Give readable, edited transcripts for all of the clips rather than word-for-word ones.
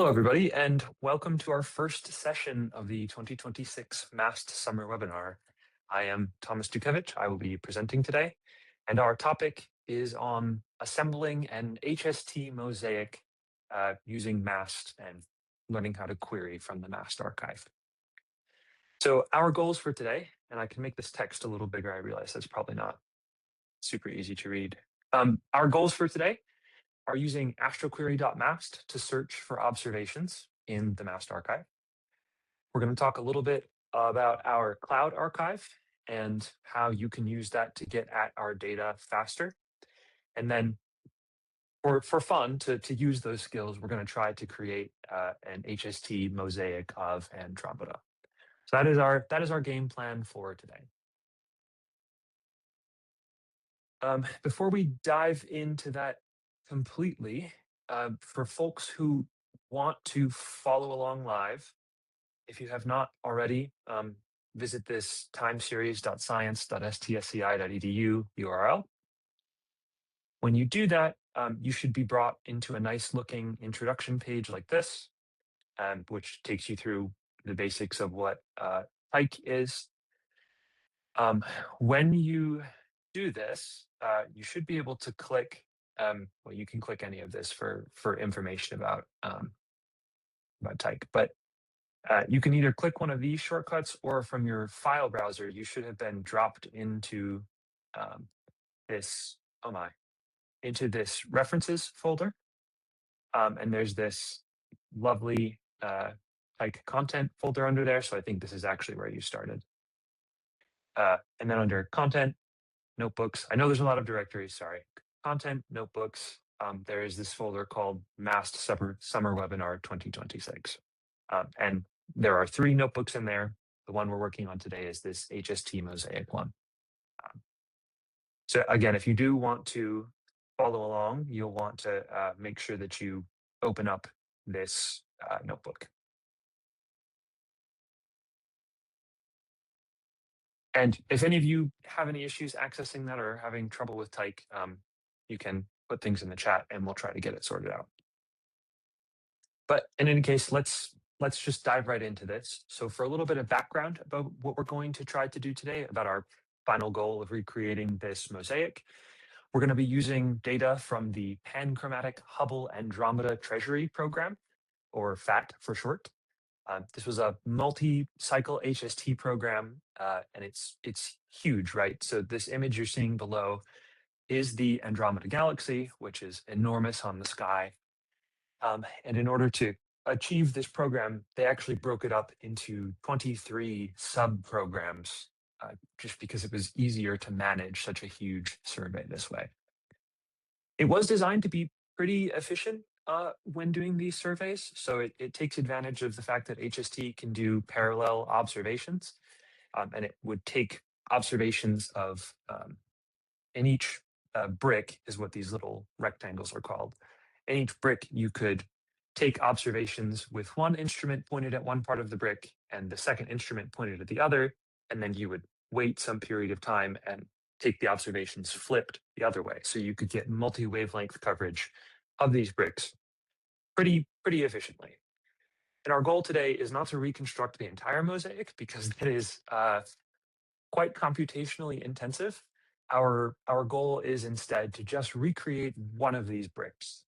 Hello, everybody, and welcome to our first session of the 2026 MAST Summer Webinar. I am Thomas Dukevich. I will be presenting today, and our topic is on assembling an HST mosaic using MAST and learning how to query from the MAST archive. So our goals for today, and I can make this text a little bigger. I realize that's probably not super easy to read. Our goals for today are using astroquery.mast to search for observations in the MAST archive. We're going to talk a little bit about our cloud archive and how you can use that to get at our data faster. And then for fun, to use those skills, we're going to try to create an HST mosaic of Andromeda. So that is our game plan for today. Before we dive into that completely, for folks who want to follow along live, if you have not already, visit this timeseries.science.stsci.edu URL. When you do that, you should be brought into a nice looking introduction page like this, which takes you through the basics of what Tyke is. When you do this, you should be able to click, well, you can click any of this for information about Tyke, but you can either click one of these shortcuts or from your file browser, you should have been dropped into this references folder. And there's this lovely Tyke content folder under there. So I think this is actually where you started. And then under content, notebooks, I know there's a lot of directories, sorry. Content, notebooks, there is this folder called MAST Summer Webinar 2026. And there are 3 notebooks in there. The one we're working on today is this HST mosaic one. So again, if you do want to follow along, you'll want to make sure that you open up this notebook. And if any of you have any issues accessing that or having trouble with Tyke, you can put things in the chat and we'll try to get it sorted out. But in any case, let's just dive right into this. So for a little bit of background about what we're going to try to do today, about our final goal of recreating this mosaic, we're going to be using data from the Panchromatic Hubble Andromeda Treasury Program, or FAT for short. This was a multi-cycle HST program, and it's huge, right? So this image you're seeing below is the Andromeda galaxy, which is enormous on the sky. And in order to achieve this program, they actually broke it up into 23 sub-programs, just because it was easier to manage such a huge survey this way. It was designed to be pretty efficient when doing these surveys. So it takes advantage of the fact that HST can do parallel observations, and it would take observations of, in each brick is what these little rectangles are called. In each brick, you could take observations with one instrument pointed at one part of the brick and the second instrument pointed at the other, and then you would wait some period of time and take the observations flipped the other way. So you could get multi-wavelength coverage of these bricks pretty efficiently. And our goal today is not to reconstruct the entire mosaic because that is quite computationally intensive. Our goal is instead to just recreate one of these bricks.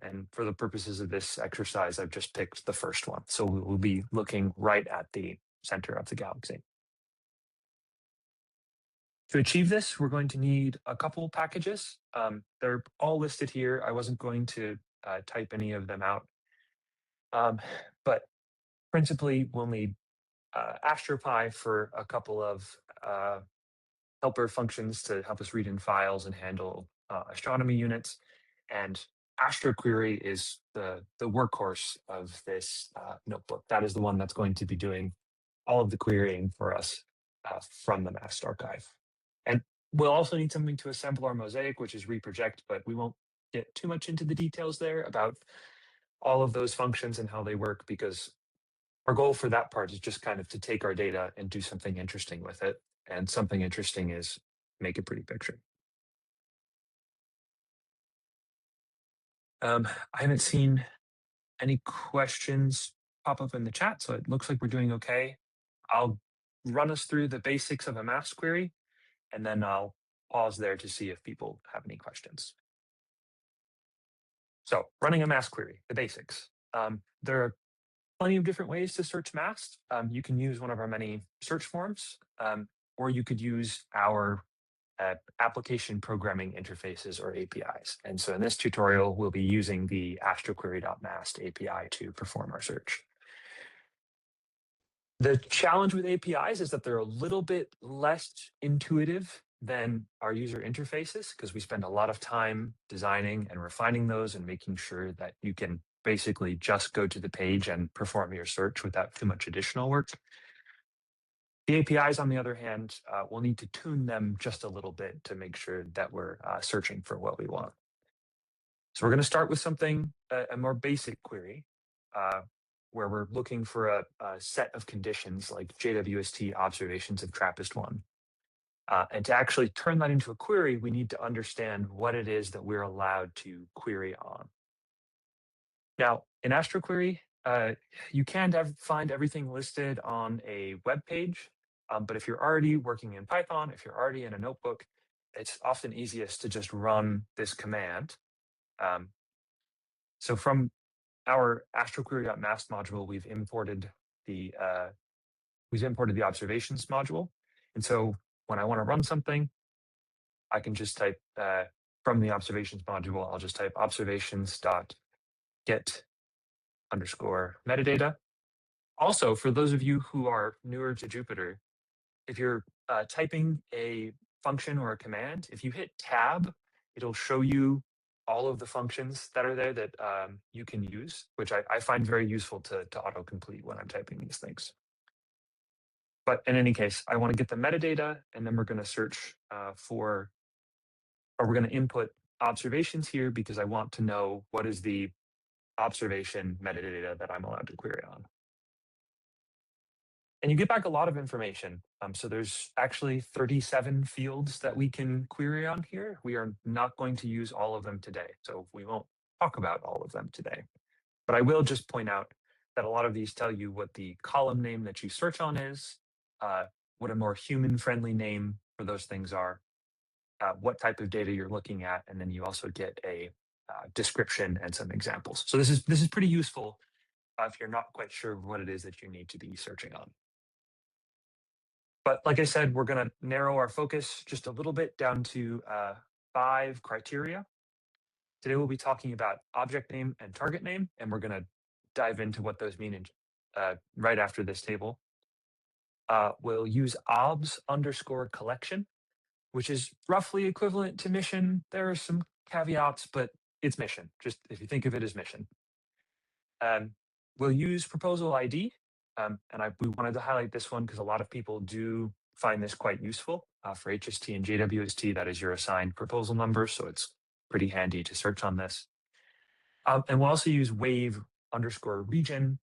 And for the purposes of this exercise, I've just picked the first one. So we will be looking right at the center of the galaxy. To achieve this, we're going to need a couple packages. They're all listed here. I wasn't going to type any of them out. But principally, we'll need AstroPy for a couple of helper functions to help us read in files and handle astronomy units. And astroquery is the workhorse of this notebook. That is the one that's going to be doing all of the querying for us from the MAST archive. And we'll also need something to assemble our mosaic, which is reproject, but we won't get too much into the details there about all of those functions and how they work, because our goal for that part is just kind of to take our data and do something interesting with it. And something interesting is make a pretty picture. I haven't seen Any questions pop up in the chat? So it looks like we're doing okay. I'll run us through the basics of a MAST query, and then I'll pause there to see if people have any questions. So running a MAST query, the basics. There are plenty of different ways to search MAST. You can use one of our many search forms, or you could use our application programming interfaces or APIs. And so in this tutorial, we'll be using the astroquery.mast API to perform our search. The challenge with APIs is that they're a little bit less intuitive than our user interfaces because we spend a lot of time designing and refining those and making sure that you can basically just go to the page and perform your search without too much additional work. The APIs, on the other hand, we'll need to tune them just a little bit to make sure that we're searching for what we want. So we're going to start with something, a more basic query, where we're looking for a set of conditions like JWST observations of TRAPPIST-1. And to actually turn that into a query, we need to understand what it is that we're allowed to query on. Now, in astroquery, you can find everything listed on a web page, but if you're already working in Python, if you're already in a notebook, it's often easiest to just run this command. So from our astroquery.mast module, we've imported the observations module. And so when I want to run something, I can just type from the observations module, I'll just type observations.get underscore metadata. Also, for those of you who are newer to Jupyter, if you're typing a function or a command, if you hit tab, it'll show you all of the functions that are there that you can use, which I find very useful to autocomplete when I'm typing these things. But in any case, I want to get the metadata, and then we're going to search we're going to input observations here because I want to know what is the observation metadata that I'm allowed to query on. And you get back a lot of information. So there's actually 37 fields that we can query on here. We are not going to use all of them today, so we won't talk about all of them today. But I will just point out that a lot of these tell you what the column name that you search on is, what a more human-friendly name for those things are, what type of data you're looking at, and then you also get a description and some examples. So this is pretty useful if you're not quite sure what it is that you need to be searching on. But like I said, we're going to narrow our focus just a little bit down to 5 criteria. Today we'll be talking about object name and target name, and we're going to dive into what those mean right after this table. We'll use obs underscore collection, which is roughly equivalent to mission. There are some caveats, but it's mission, just if you think of it as mission. We'll use proposal ID, and we wanted to highlight this one because a lot of people do find this quite useful. For HST and JWST, that is your assigned proposal number, so it's pretty handy to search on this. And we'll also use wave underscore region,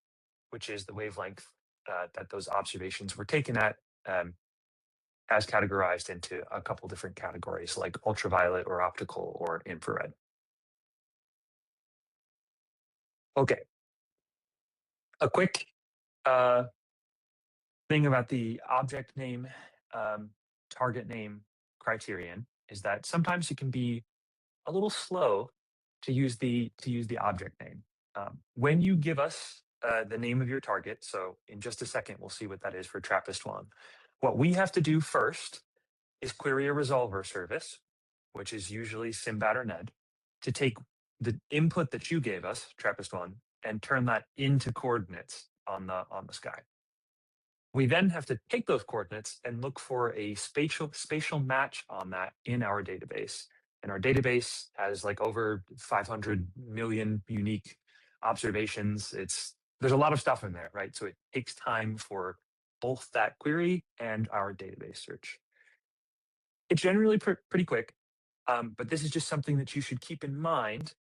which is the wavelength that those observations were taken at, as categorized into a couple different categories like ultraviolet or optical or infrared. Okay. A quick thing about the object name, target name criterion is that sometimes it can be a little slow to use the object name. When you give us the name of your target, so in just a second we'll see what that is for TRAPPIST-1. What we have to do first is query a resolver service, which is usually Simbat or Ned, to take the input that you gave us, TRAPPIST-1, and turn that into coordinates on the sky. We then have to take those coordinates and look for a spatial match on that in our database. And our database has like over 500 million unique observations. There's a lot of stuff in there, right? So it takes time for both that query and our database search. It's generally pretty quick, but this is just something that you should keep in mind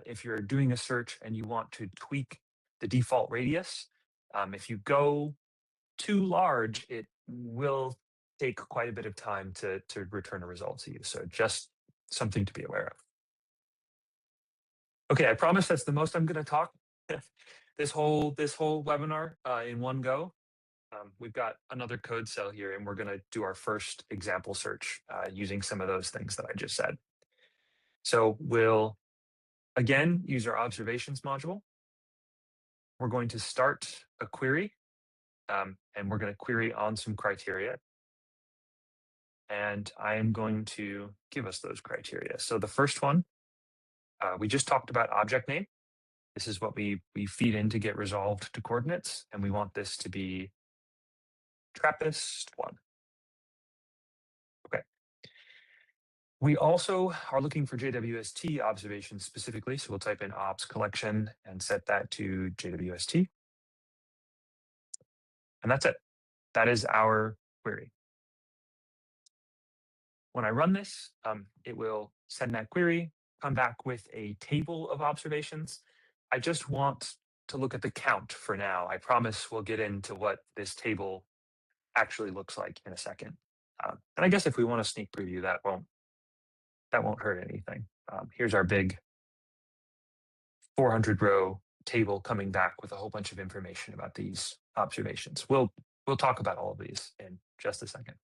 if you're doing a search and you want to tweak the default radius. If you go too large, it will take quite a bit of time to return a result to you. So just something to be aware of. Okay, I promise that's the most I'm going to talk this whole webinar in one go. We've got another code cell here, and we're going to do our first example search using some of those things that I just said. So we'll, again, use our observations module. We're going to start a query, and we're going to query on some criteria. And I am going to give us those criteria. So the first one, we just talked about object name. This is what we feed in to get resolved to coordinates, and we want this to be TRAPPIST1. Okay. We also are looking for JWST observations specifically, so we'll type in obs collection and set that to JWST. And that's it. That is our query. When I run this, it will send that query, come back with a table of observations. I just want to look at the count for now. I promise we'll get into what this table actually looks like in a second. And I guess if we want a sneak preview, that won't hurt anything. Here's our big 400 row table coming back with a whole bunch of information about these observations. We'll talk about all of these in just a second.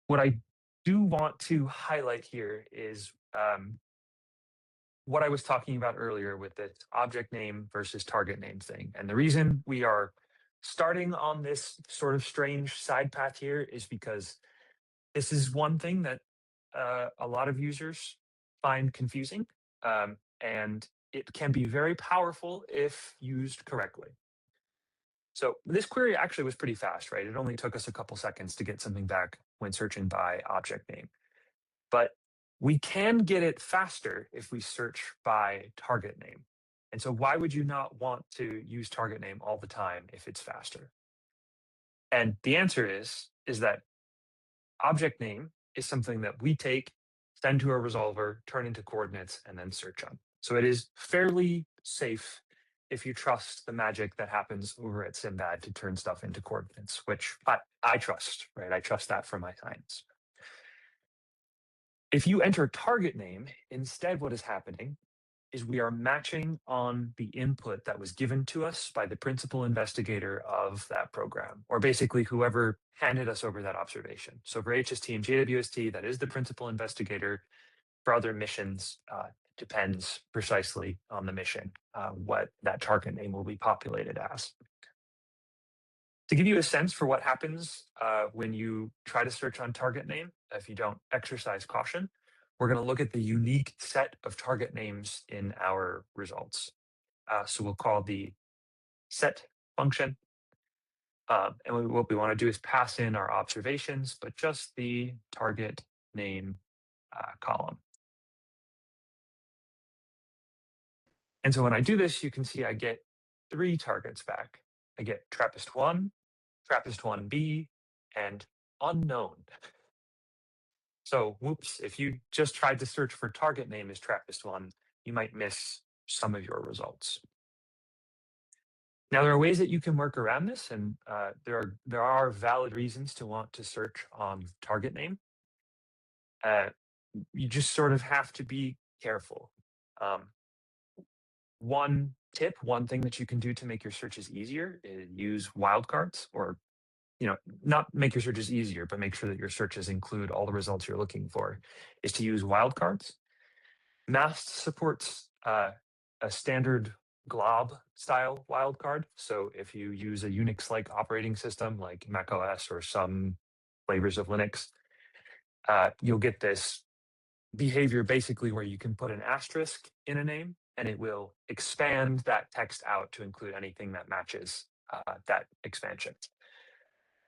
What I do want to highlight here is what I was talking about earlier with this object name versus target name thing. And the reason we are starting on this sort of strange side path here is because this is one thing that a lot of users find confusing, and it can be very powerful if used correctly. So this query actually was pretty fast, right? It only took us a couple seconds to get something back when searching by object name. But we can get it faster if we search by target name. And so why would you not want to use target name all the time if it's faster? And the answer is that object name is something that we take, send to a resolver, turn into coordinates, and then search on. So it is fairly safe if you trust the magic that happens over at Simbad to turn stuff into coordinates, which I trust, right? I trust that for my science. If you enter target name, instead what is happening is we are matching on the input that was given to us by the principal investigator of that program, or basically whoever handed us over that observation. So for HST and JWST, that is the principal investigator. For other missions, depends precisely on the mission, what that target name will be populated as. To give you a sense for what happens when you try to search on target name, if you don't exercise caution, we're going to look at the unique set of target names in our results. So we'll call the set function. And what we want to do is pass in our observations, but just the target name column. And so when I do this, you can see I get 3 targets back. I get TRAPPIST1, TRAPPIST1b, and unknown. So whoops, if you just tried to search for target name as TRAPPIST1, you might miss some of your results. Now, there are ways that you can work around this, and there are valid reasons to want to search on target name. You just sort of have to be careful. One thing that you can do to make your searches easier is use wildcards, or not make your searches easier, but make sure that your searches include all the results you're looking for, is to use wildcards. MAST supports a standard glob style wildcard. So if you use a Unix-like operating system like macOS or some flavors of Linux, you'll get this behavior basically where you can put an asterisk in a name and it will expand that text out to include anything that matches that expansion.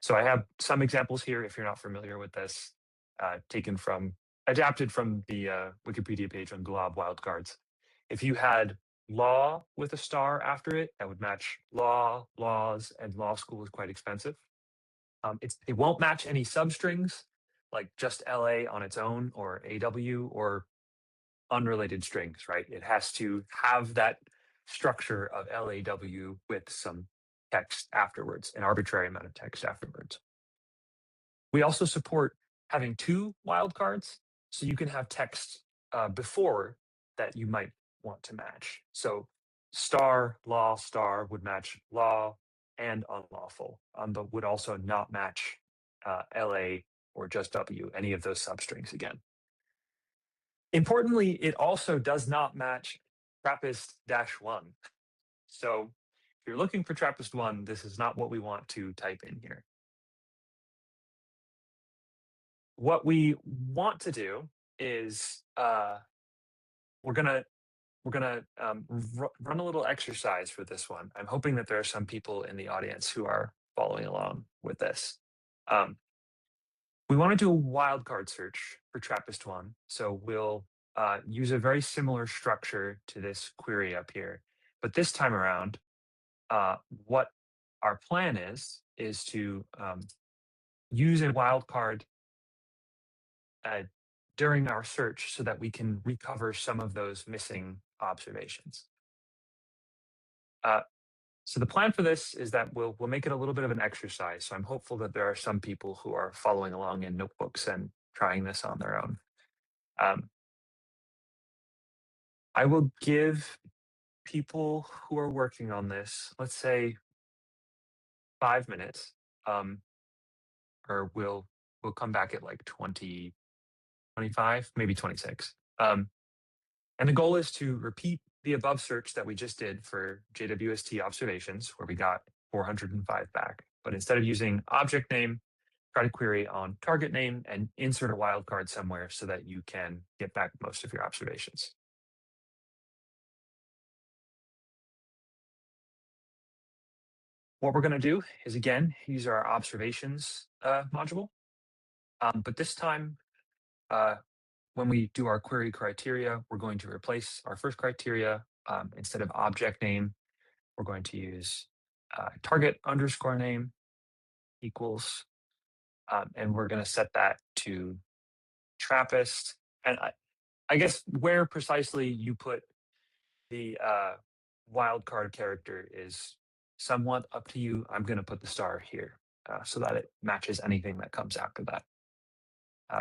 So I have some examples here, if you're not familiar with this, adapted from the Wikipedia page on glob wildcards. If you had law with a star after it, that would match law, laws, and law school is quite expensive. It won't match any substrings, like just LA on its own, or AW, or unrelated strings, right? It has to have that structure of LAW with some text afterwards, an arbitrary amount of text afterwards. We also support having 2 wildcards, so you can have text before that you might want to match. So star, law, star would match law and unlawful, but would also not match LA or just W, any of those substrings again. Importantly, it also does not match TRAPPIST-1. So if you're looking for TRAPPIST-1, this is not what we want to type in here. What we want to do is we're gonna run a little exercise for this one. I'm hoping that there are some people in the audience who are following along with this. We want to do a wildcard search for TRAPPIST-1. So we'll use a very similar structure to this query up here. But this time around, what our plan is to use a wildcard during our search so that we can recover some of those missing observations. So the plan for this is that we'll make it a little bit of an exercise. So I'm hopeful that there are some people who are following along in notebooks and trying this on their own. I will give people who are working on this, let's say 5 minutes, or we'll come back at like 20, 25, maybe 26. And the goal is to repeat the above search that we just did for JWST observations, where we got 405 back. But instead of using object name, try to query on target name and insert a wildcard somewhere so that you can get back most of your observations. What we're going to do is, again, use our observations module. But this time, when we do our query criteria, we're going to replace our first criteria. Instead of object name, we're going to use target underscore name equals, and we're going to set that to TRAPPIST. And I guess where precisely you put the wildcard character is somewhat up to you. I'm going to put the star here so that it matches anything that comes after that.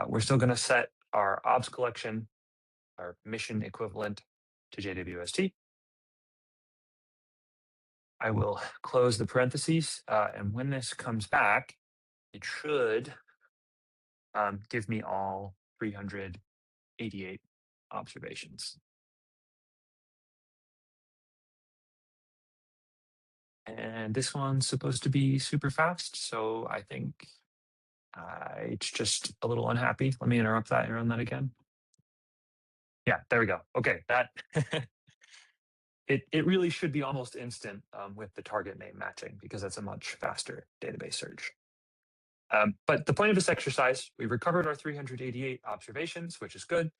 We're still going to set our obs collection, our mission equivalent to JWST. I will close the parentheses, and when this comes back, it should give me all 388 observations. And this one's supposed to be super fast, so I think it's just a little unhappy. Let me interrupt that and run that again. Yeah, there we go. Okay, that it really should be almost instant with the target name matching because that's a much faster database search. But the point of this exercise, we recovered our 388 observations, which is good.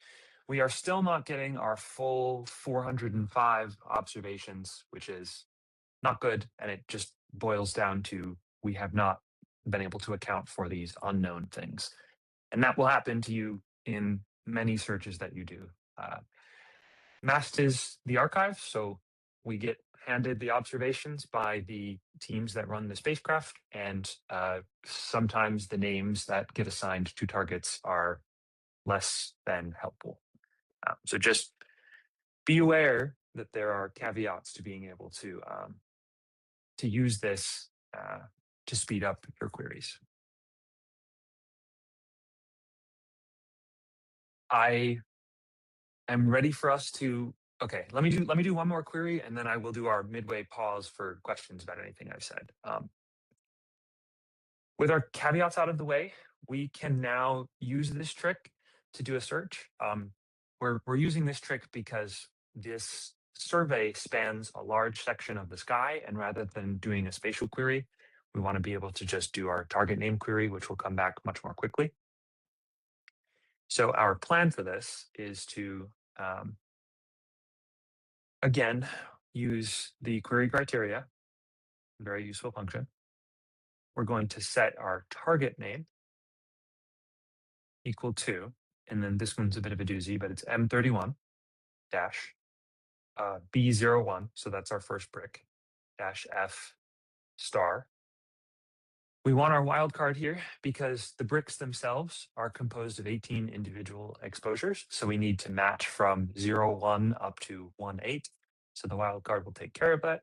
We are still not getting our full 405 observations, which is not good. And it just boils down to we have not been able to account for these unknown things. And that will happen to you in many searches that you do. MAST is the archive, so we get handed the observations by the teams that run the spacecraft, and sometimes the names that get assigned to targets are less than helpful. So just be aware that there are caveats to being able to use this to speed up your queries. I am ready for us to. Okay, let me do one more query, and then I will do our midway pause for questions about anything I've said. With our caveats out of the way, we can now use this trick to do a search. We're using this trick because this survey spans a large section of the sky, and rather than doing a spatial query, we want to be able to just do our target name query, which will come back much more quickly. So our plan for this is to, again, use the query criteria, very useful function. We're going to set our target name equal to, and then this one's a bit of a doozy, but it's M31 dash B01, so that's our first brick, dash F star. We want our wildcard here because the bricks themselves are composed of 18 individual exposures. So we need to match from 0, 1 up to 1, 8. So the wildcard will take care of that.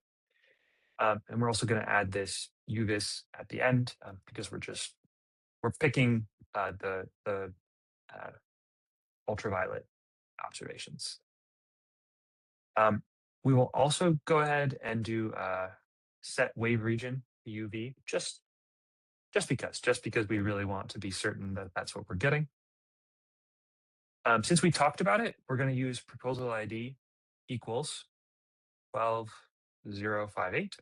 And we're also going to add this UVis at the end because we're picking the ultraviolet observations. We will also go ahead and do set wave region UV just because we really want to be certain that that's what we're getting. Since we talked about it, we're going to use proposal ID equals 12058.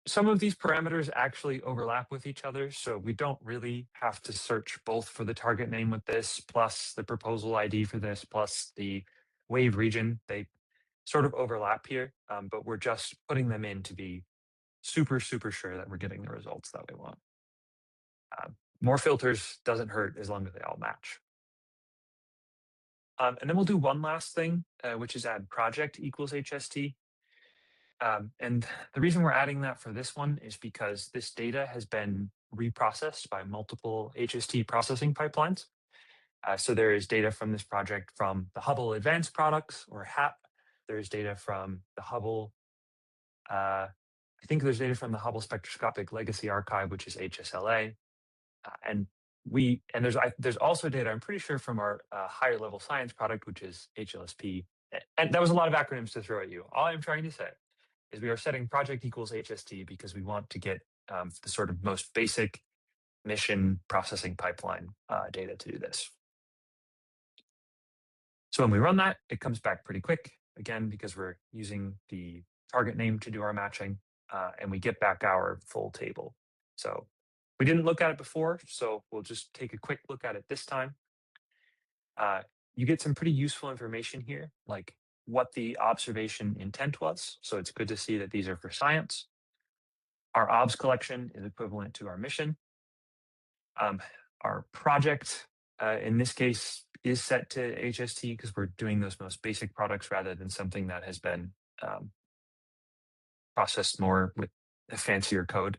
Some of these parameters actually overlap with each other, so we don't really have to search both for the target name with this, plus the proposal ID for this, plus the wave region. They sort of overlap here, but we're just putting them in to be super sure that we're getting the results that we want. More filters doesn't hurt as long as they all match. And then we'll do one last thing, which is add project equals HST. And the reason we're adding that for this one is because this data has been reprocessed by multiple HST processing pipelines. So there is data from this project from the Hubble Advanced Products, or HAP. There's data from the Hubble, I think there's data from the Hubble Spectroscopic Legacy Archive, which is HSLA. And there's also data, I'm pretty sure, from our higher level science product, which is HLSP. And that was a lot of acronyms to throw at you. All I'm trying to say is we are setting project equals HST because we want to get the sort of most basic mission processing pipeline data to do this. So when we run that, it comes back pretty quick, again, because we're using the target name to do our matching, and we get back our full table. So we didn't look at it before, so we'll just take a quick look at it this time. You get some pretty useful information here, like what the observation intent was. So it's good to see that these are for science. Our OBS collection is equivalent to our mission. Our project, in this case, is set to HST because we're doing those most basic products rather than something that has been processed more with a fancier code.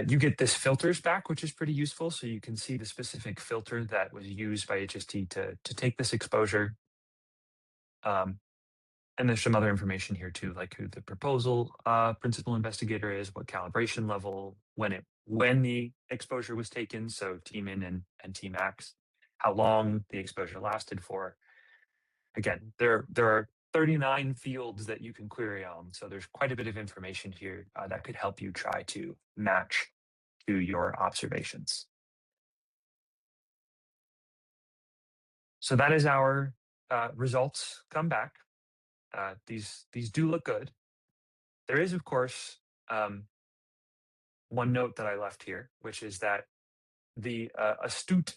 You get this filters back, which is pretty useful. So you can see the specific filter that was used by HST to take this exposure. And there's some other information here too, like who the proposal principal investigator is, what calibration level, when the exposure was taken, so team in and team X, how long the exposure lasted for. Again, there are 39 fields that you can query on, so there's quite a bit of information here that could help you try to match to your observations. So that is our results come back. These do look good. There is, of course, one note that I left here, which is that the astute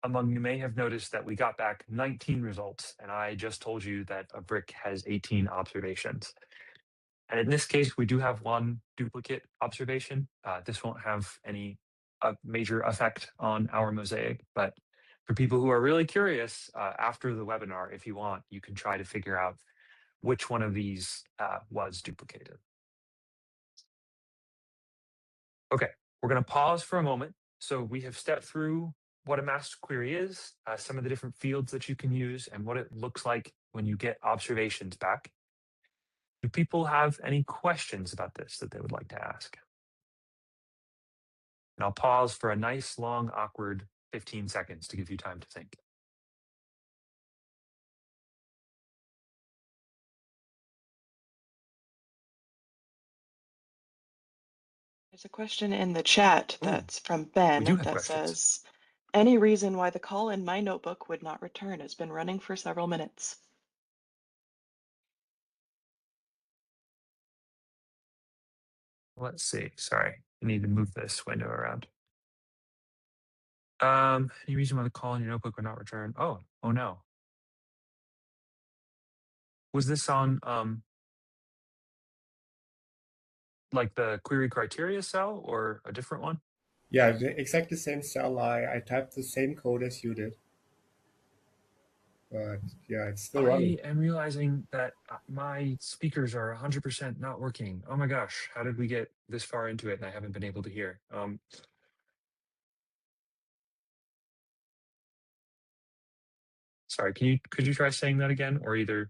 among you may have noticed that we got back 19 results, and I just told you that a brick has 18 observations. And in this case, we do have one duplicate observation. This won't have any major effect on our mosaic, but for people who are really curious, after the webinar, if you want, you can try to figure out which one of these was duplicated. Okay, we're going to pause for a moment. So we have stepped through what a MAST query is, some of the different fields that you can use, and what it looks like when you get observations back. Do people have any questions about this that they would like to ask? And I'll pause for a nice, long, awkward 15 seconds to give you time to think. There's a question in the chat that's from Ben that says, any reason why the call in my notebook would not return? It's been running for several minutes. Let's see. Sorry, I need to move this window around. Any reason why the call in your notebook would not return? Oh no. Was this on like the query criteria cell or a different one? Yeah, the exactly same cell. I typed the same code as you did. but yeah, it's still running. I am realizing that my speakers are 100% not working. Oh my gosh, how did we get this far into it and I haven't been able to hear? Sorry, could you try saying that again, or either?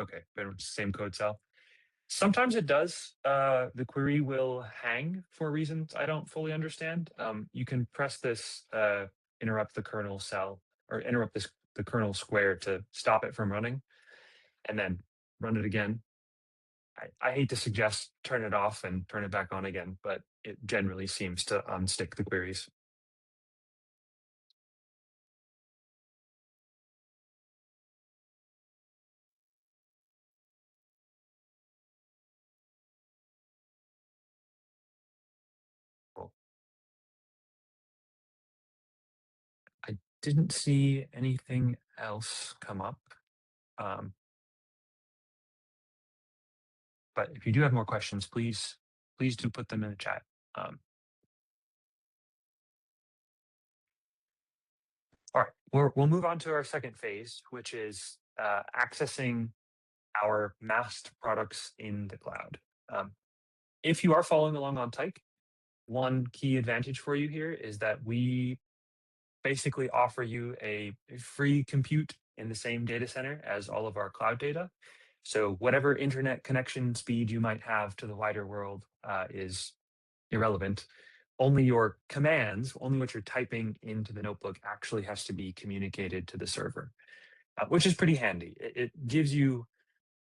Okay, same code cell. Sometimes it does. The query will hang for reasons I don't fully understand. You can press this interrupt the kernel cell or interrupt the kernel square to stop it from running, and then run it again. I hate to suggest turn it off and turn it back on again, but it generally seems to unstick the queries. Cool. I didn't see anything else come up. But if you do have more questions, please do put them in the chat. All right, we'll move on to our second phase, which is accessing our MAST products in the cloud. If you are following along on Tyke, one key advantage for you here is that we basically offer you a free compute in the same data center as all of our cloud data. So whatever internet connection speed you might have to the wider world is irrelevant. Only your commands, only what you're typing into the notebook actually has to be communicated to the server, which is pretty handy. It gives you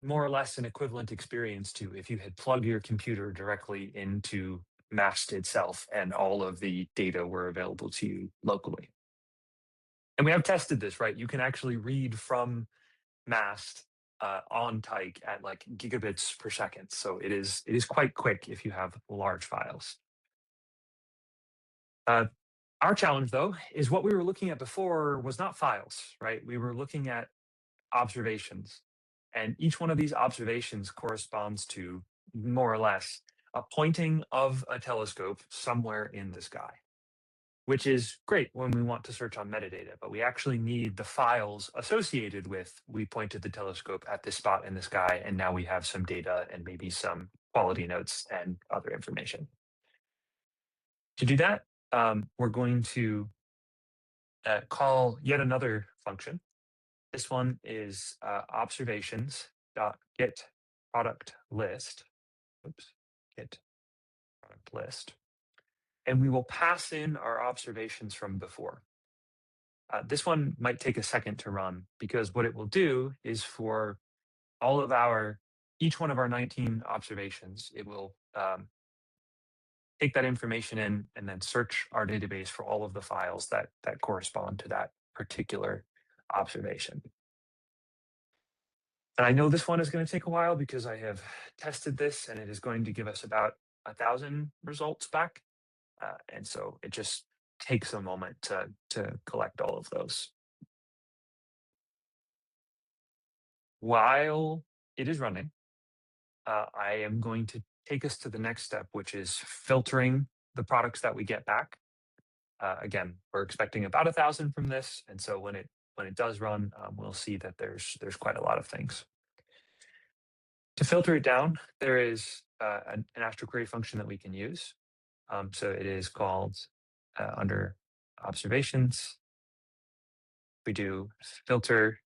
more or less an equivalent experience to if you had plugged your computer directly into MAST itself and all of the data were available to you locally. And we have tested this, right? You can actually read from MAST on Tyke at like gigabits per second. So it is quite quick if you have large files. Our challenge, though, is what we were looking at before was not files, right? We were looking at observations. And each one of these observations corresponds to more or less a pointing of a telescope somewhere in the sky, which is great when we want to search on metadata, but we actually need the files associated with we pointed the telescope at this spot in the sky, and now we have some data and maybe some quality notes and other information. To do that, we're going to call yet another function. This one is observations.get product list. Oops, get product list. And we will pass in our observations from before. This one might take a second to run because what it will do is for each one of our 19 observations, it will take that information in and then search our database for all of the files that correspond to that particular observation. And I know this one is going to take a while because I have tested this and it is going to give us about 1,000 results back. And so it just takes a moment to collect all of those. While it is running, I am going to take us to the next step, which is filtering the products that we get back. Again, we're expecting about 1,000 from this. And so when it does run, we'll see that there's quite a lot of things. To filter it down, there is an astroquery function that we can use. So it is called under observations. We do filter,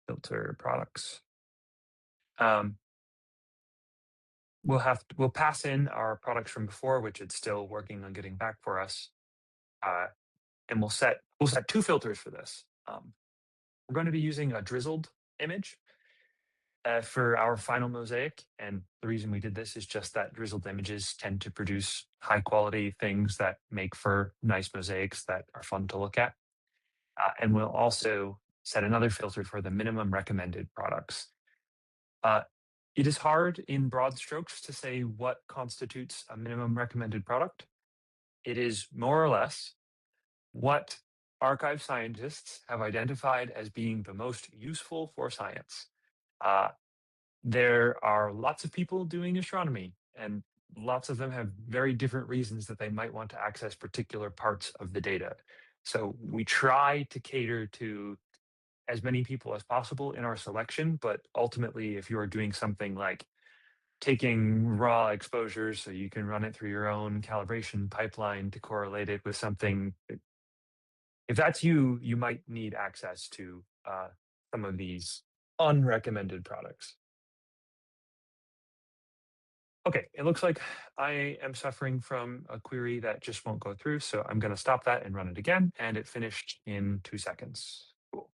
filter products. We'll pass in our products from before, which it's still working on getting back for us. And we'll set 2 filters for this. We're going to be using a drizzled image for our final mosaic. And the reason we did this is just that drizzled images tend to produce high quality things that make for nice mosaics that are fun to look at. And we'll also set another filter for the minimum recommended products. It is hard in broad strokes to say what constitutes a minimum recommended product. It is more or less what archive scientists have identified as being the most useful for science. there are lots of people doing astronomy, and lots of them have very different reasons that they might want to access particular parts of the data. So we try to cater to as many people as possible in our selection, but ultimately, if you're doing something like taking raw exposures so you can run it through your own calibration pipeline to correlate it with something, if that's you, you might need access to some of these unrecommended products. Okay, it looks like I am suffering from a query that just won't go through, so I'm going to stop that and run it again, and it finished in 2 seconds. Cool.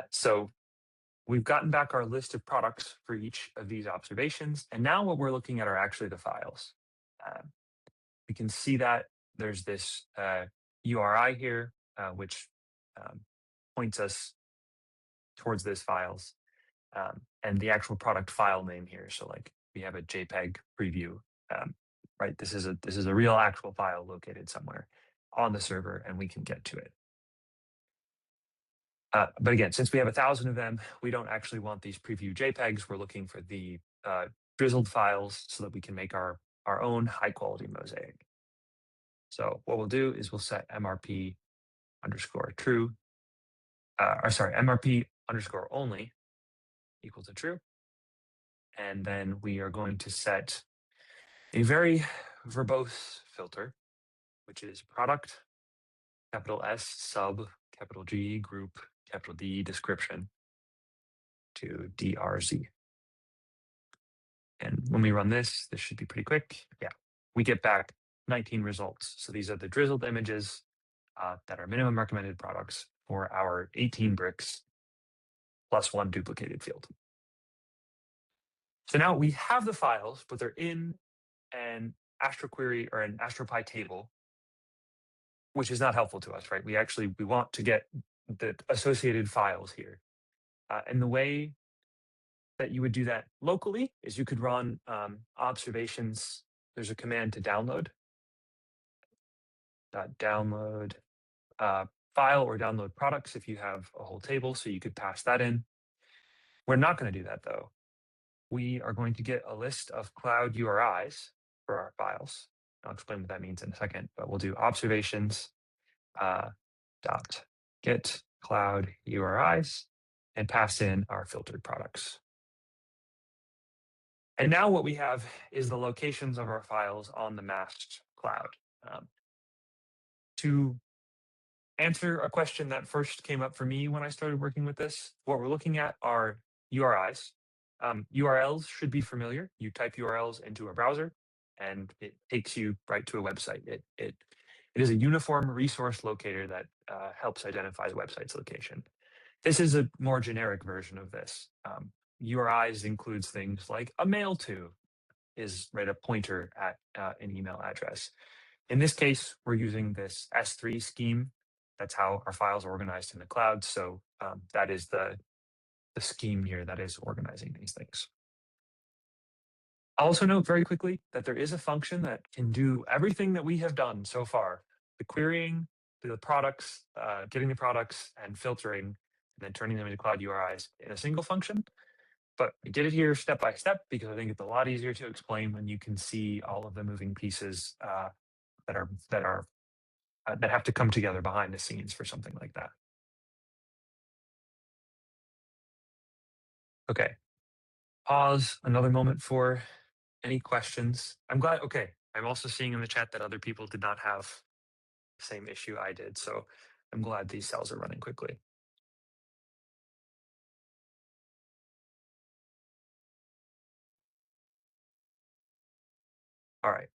So we've gotten back our list of products for each of these observations, and now what we're looking at are actually the files. We can see that there's this URI here, which points us towards those files, and the actual product file name here. So like we have a JPEG preview, right? This is a real actual file located somewhere on the server, and we can get to it. But again, since we have 1,000 of them, we don't actually want these preview JPEGs. We're looking for the drizzled files so that we can make our own high quality mosaic. So what we'll do is we'll set MRP underscore true, MRP underscore only equal to true. And then we are going to set a very verbose filter, which is product, capital S, sub, capital G, group, capital D, description, to DRZ. And when we run this should be pretty quick. Yeah, we get back 19 results. So these are the drizzled images that are minimum recommended products for our 18 bricks plus 1 duplicated field. So now we have the files, but they're in an astroquery or an astropy table, which is not helpful to us, right? We want to get the associated files here. And the way that you would do that locally is you could run observations. There's a command to download. Download file or download products if you have a whole table, so you could pass that in. We're not going to do that though. We are going to get a list of cloud URIs for our files. I'll explain what that means in a second, but we'll do observations dot get cloud URIs and pass in our filtered products. And now what we have is the locations of our files on the MAST cloud. To answer a question that first came up for me when I started working with this, what we're looking at are URIs. URLs should be familiar. You type URLs into a browser and it takes you right to a website. It is a uniform resource locator that helps identify the website's location. This is a more generic version of this. URIs includes things like a mail to is right a pointer at an email address. In this case, we're using this S3 scheme. That's how our files are organized in the cloud. So that is the scheme here that is organizing these things. I'll also note very quickly that there is a function that can do everything that we have done so far: the querying, the products, getting the products, and filtering, and then turning them into cloud URIs in a single function. But we did it here step by step because I think it's a lot easier to explain when you can see all of the moving pieces that have to come together behind the scenes for something like that. Okay, pause another moment for any questions. I'm glad. Okay, I'm also seeing in the chat that other people did not have the same issue I did, so I'm glad these cells are running quickly. All right.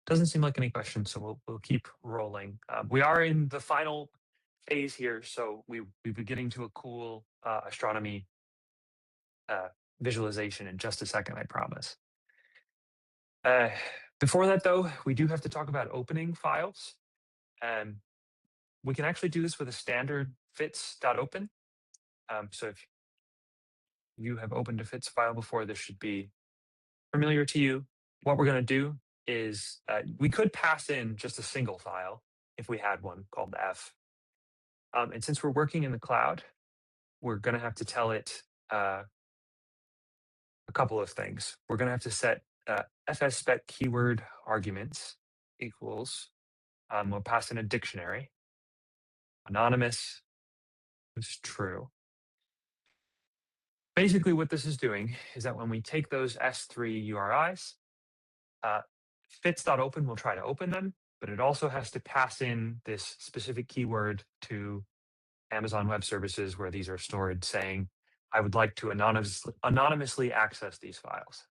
Doesn't seem like any questions, so we'll keep rolling. We are in the final phase here, so we'll be getting to a cool astronomy visualization in just a second, I promise. Before that, though, we do have to talk about opening files. We can actually do this with a standard fits.open. So if you have opened a fits file before, this should be familiar to you. What we're going to do is we could pass in just a single file if we had one called F. And since we're working in the cloud, we're going to have to tell it a couple of things. We're going to have to set fsspec keyword arguments equals, we'll pass in a dictionary, anonymous is true. Basically, what this is doing is that when we take those S3 URIs, fits.open will try to open them, but it also has to pass in this specific keyword to Amazon Web Services where these are stored, saying, I would like to anonymously access these files.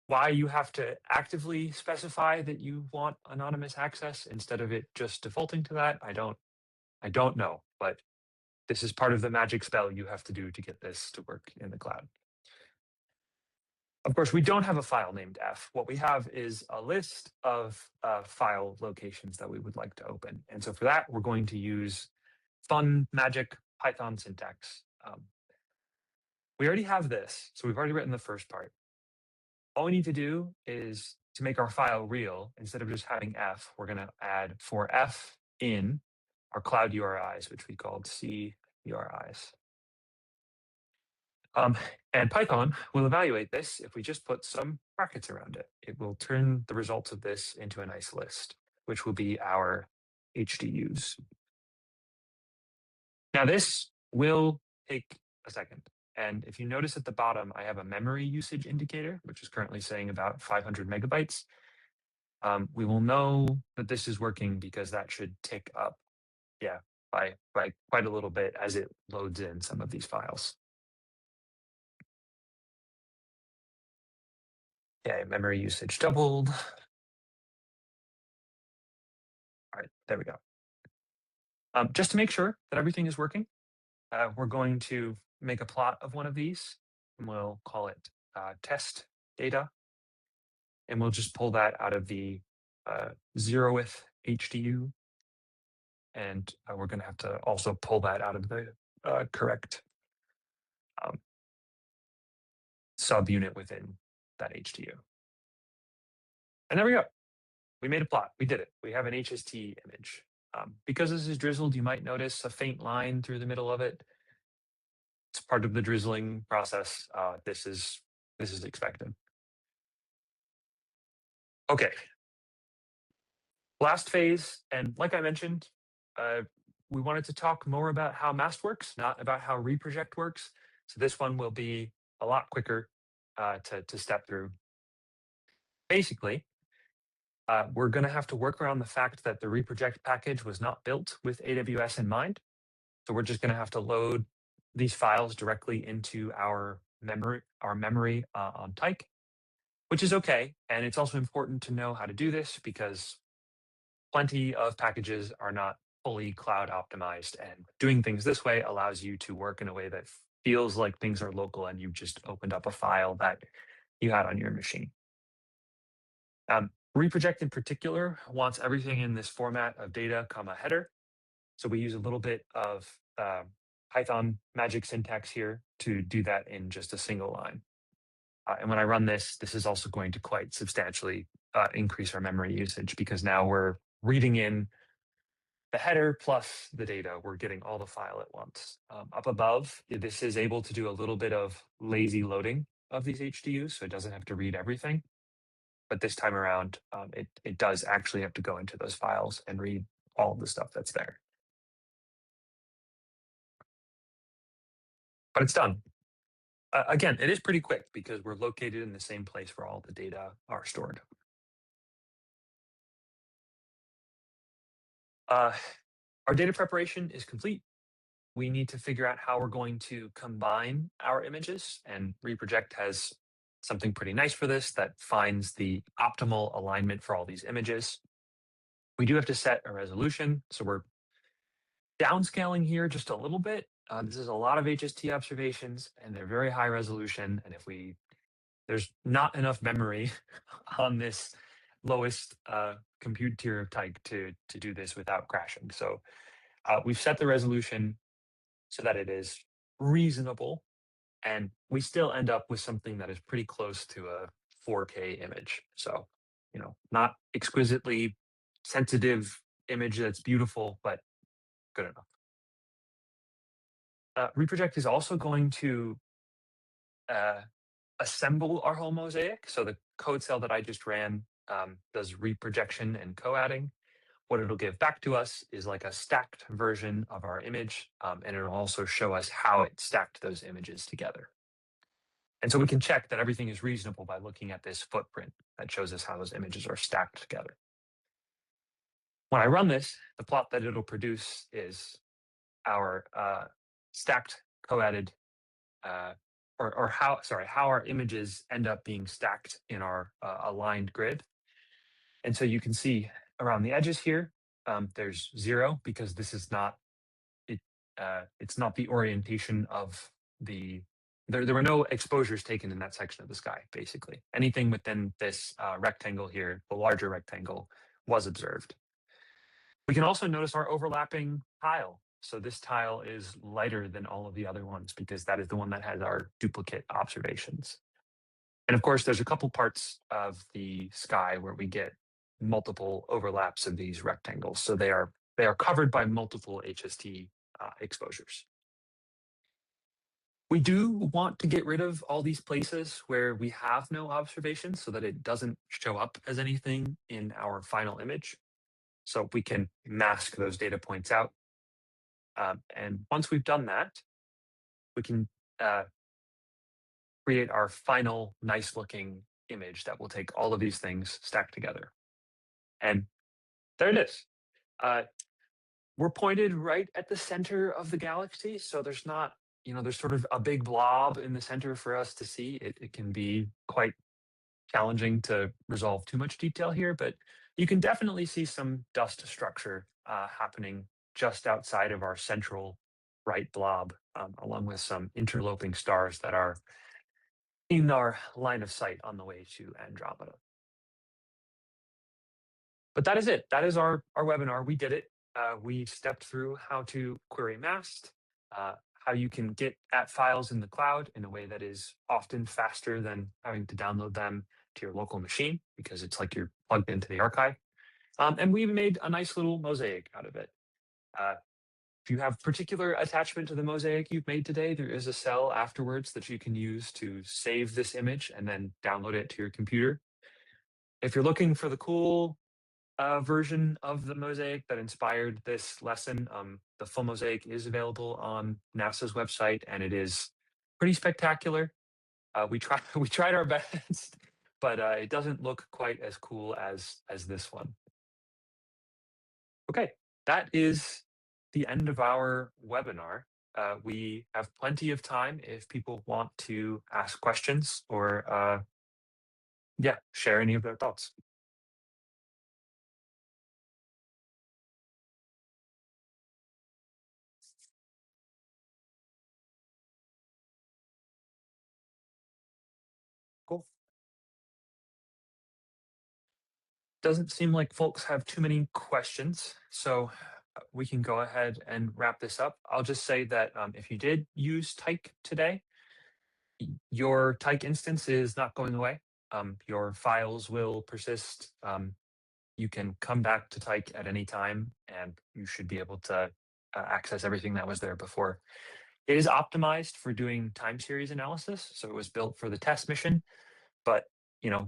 Why you have to actively specify that you want anonymous access instead of it just defaulting to that, I don't know, but this is part of the magic spell you have to do to get this to work in the cloud. Of course, we don't have a file named F. What we have is a list of file locations that we would like to open. And so for that, we're going to use fun, magic Python syntax. We already have this, so we've already written the first part. All we need to do is to make our file real, instead of just having F, we're going to add for F in our cloud URIs, which we called C URIs. And Python will evaluate this if we just put some brackets around it. It will turn the results of this into a nice list, which will be our HDUs. Now this will take a second. And if you notice at the bottom, I have a memory usage indicator, which is currently saying about 500 megabytes. We will know that this is working because that should tick up, by quite a little bit as it loads in some of these files. Yeah, memory usage doubled. All right, there we go. Just to make sure that everything is working, we're going to make a plot of one of these, and we'll call it test data. And we'll just pull that out of the 0th HDU. And we're going to have to also pull that out of the correct subunit within that HDU. And there we go. We made a plot. We did it. We have an HST image. Because this is drizzled, you might notice a faint line through the middle of it. It's part of the drizzling process. This is expected. Okay. Last phase, and like I mentioned, we wanted to talk more about how MAST works, not about how reproject works. So this one will be a lot quicker to step through. Basically, we're going to have to work around the fact that the reproject package was not built with AWS in mind. So we're just going to have to load these files directly into our memory on Tyke, which is okay. And it's also important to know how to do this because plenty of packages are not fully cloud optimized, and doing things this way allows you to work in a way that feels like things are local and you've just opened up a file that you had on your machine. Reproject in particular wants everything in this format of data, header. So we use a little bit of Python magic syntax here to do that in just a single line. And when I run this, this is also going to quite substantially increase our memory usage because now we're reading in the header plus the data. We're getting all the file at once. Up above, this is able to do a little bit of lazy loading of these HDUs, so it doesn't have to read everything. But this time around, it does actually have to go into those files and read all of the stuff that's there. But it's done. Again, it is pretty quick because we're located in the same place where all the data are stored. Our data preparation is complete. We need to figure out how we're going to combine our images, and reproject has something pretty nice for this that finds the optimal alignment for all these images. We do have to set a resolution, so we're downscaling here just a little bit. This is a lot of HST observations, and they're very high resolution, and there's not enough memory on this lowest compute tier of Tyke to do this without crashing. So we've set the resolution so that it is reasonable, and we still end up with something that is pretty close to a 4K image. So, not exquisitely sensitive image that's beautiful, but good enough. Reproject is also going to assemble our whole mosaic. So the code cell that I just ran does reprojection and co-adding. What it'll give back to us is like a stacked version of our image, and it'll also show us how it stacked those images together. And so we can check that everything is reasonable by looking at this footprint that shows us how those images are stacked together. When I run this, the plot that it'll produce is our stacked co-added how our images end up being stacked in our aligned grid. And so you can see around the edges here, there's 0 because this is not it. It's not the orientation of the. There were no exposures taken in that section of the sky. Basically, anything within this rectangle here, the larger rectangle, was observed. We can also notice our overlapping tile. So this tile is lighter than all of the other ones because that is the one that has our duplicate observations. And of course, there's a couple parts of the sky where we get multiple overlaps of these rectangles. So they are covered by multiple HST exposures. We do want to get rid of all these places where we have no observations so that it doesn't show up as anything in our final image. So we can mask those data points out. And once we've done that, we can create our final nice looking image that will take all of these things stacked together. And there it is. We're pointed right at the center of the galaxy. So there's not, there's sort of a big blob in the center for us to see. It can be quite challenging to resolve too much detail here, but you can definitely see some dust structure happening just outside of our central bright blob, along with some interloping stars that are in our line of sight on the way to Andromeda. But that is it. That is our webinar. We did it. We stepped through how to query MAST, how you can get at files in the cloud in a way that is often faster than having to download them to your local machine because it's like you're plugged into the archive. And we made a nice little mosaic out of it. If you have particular attachment to the mosaic you've made today, there is a cell afterwards that you can use to save this image and then download it to your computer. If you're looking for the cool version of the mosaic that inspired this lesson, the full mosaic is available on NASA's website, and it is pretty spectacular. We tried our best, but it doesn't look quite as cool as this one. Okay, that is the end of our webinar. We have plenty of time if people want to ask questions or share any of their thoughts. Cool. Doesn't seem like folks have too many questions, so we can go ahead and wrap this up. I'll just say that if you did use Tyke today, your Tyke instance is not going away. Your files will persist. You can come back to Tyke at any time, and you should be able to access everything that was there before. It is optimized for doing time series analysis, so it was built for the test mission, but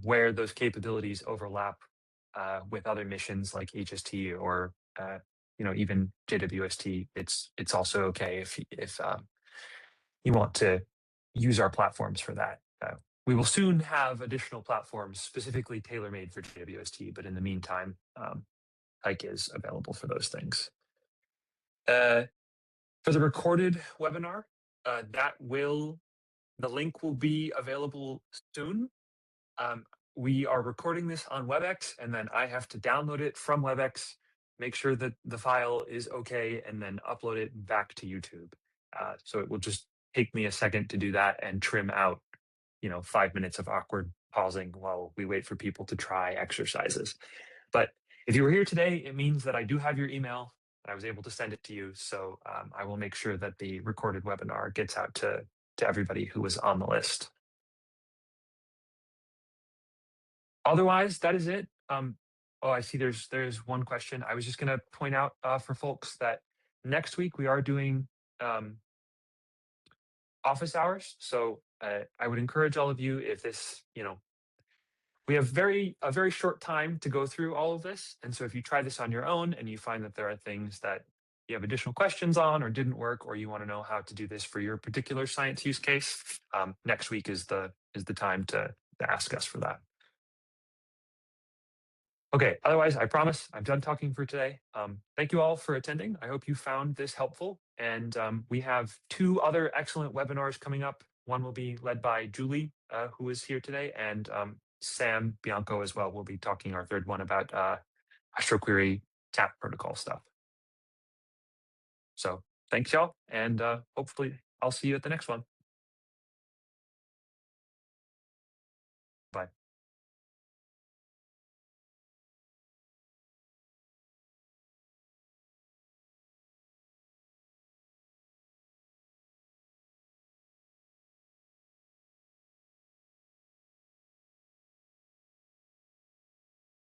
where those capabilities overlap with other missions like HST or even JWST, it's also okay if you want to use our platforms for that. We will soon have additional platforms specifically tailor-made for JWST, but in the meantime, Tyke is available for those things. For the recorded webinar, the link will be available soon. We are recording this on WebEx, and then I have to download it from WebEx, make sure that the file is okay, and then upload it back to YouTube. So it will just take me a second to do that and trim out, 5 minutes of awkward pausing while we wait for people to try exercises. But if you were here today, it means that I do have your email and I was able to send it to you. So I will make sure that the recorded webinar gets out to everybody who was on the list. Otherwise, that is it. I see there's one question. I was just going to point out for folks that next week we are doing office hours. So I would encourage all of you, if this, we have a very short time to go through all of this. And so if you try this on your own and you find that there are things that you have additional questions on or didn't work, or you want to know how to do this for your particular science use case, next week is the time to ask us for that. Okay, otherwise, I promise I'm done talking for today. Thank you all for attending. I hope you found this helpful. And we have 2 other excellent webinars coming up. One will be led by Julie, who is here today, and Sam Bianco as well. We'll be talking our 3rd one about AstroQuery TAP protocol stuff. So thanks, y'all. And hopefully I'll see you at the next one.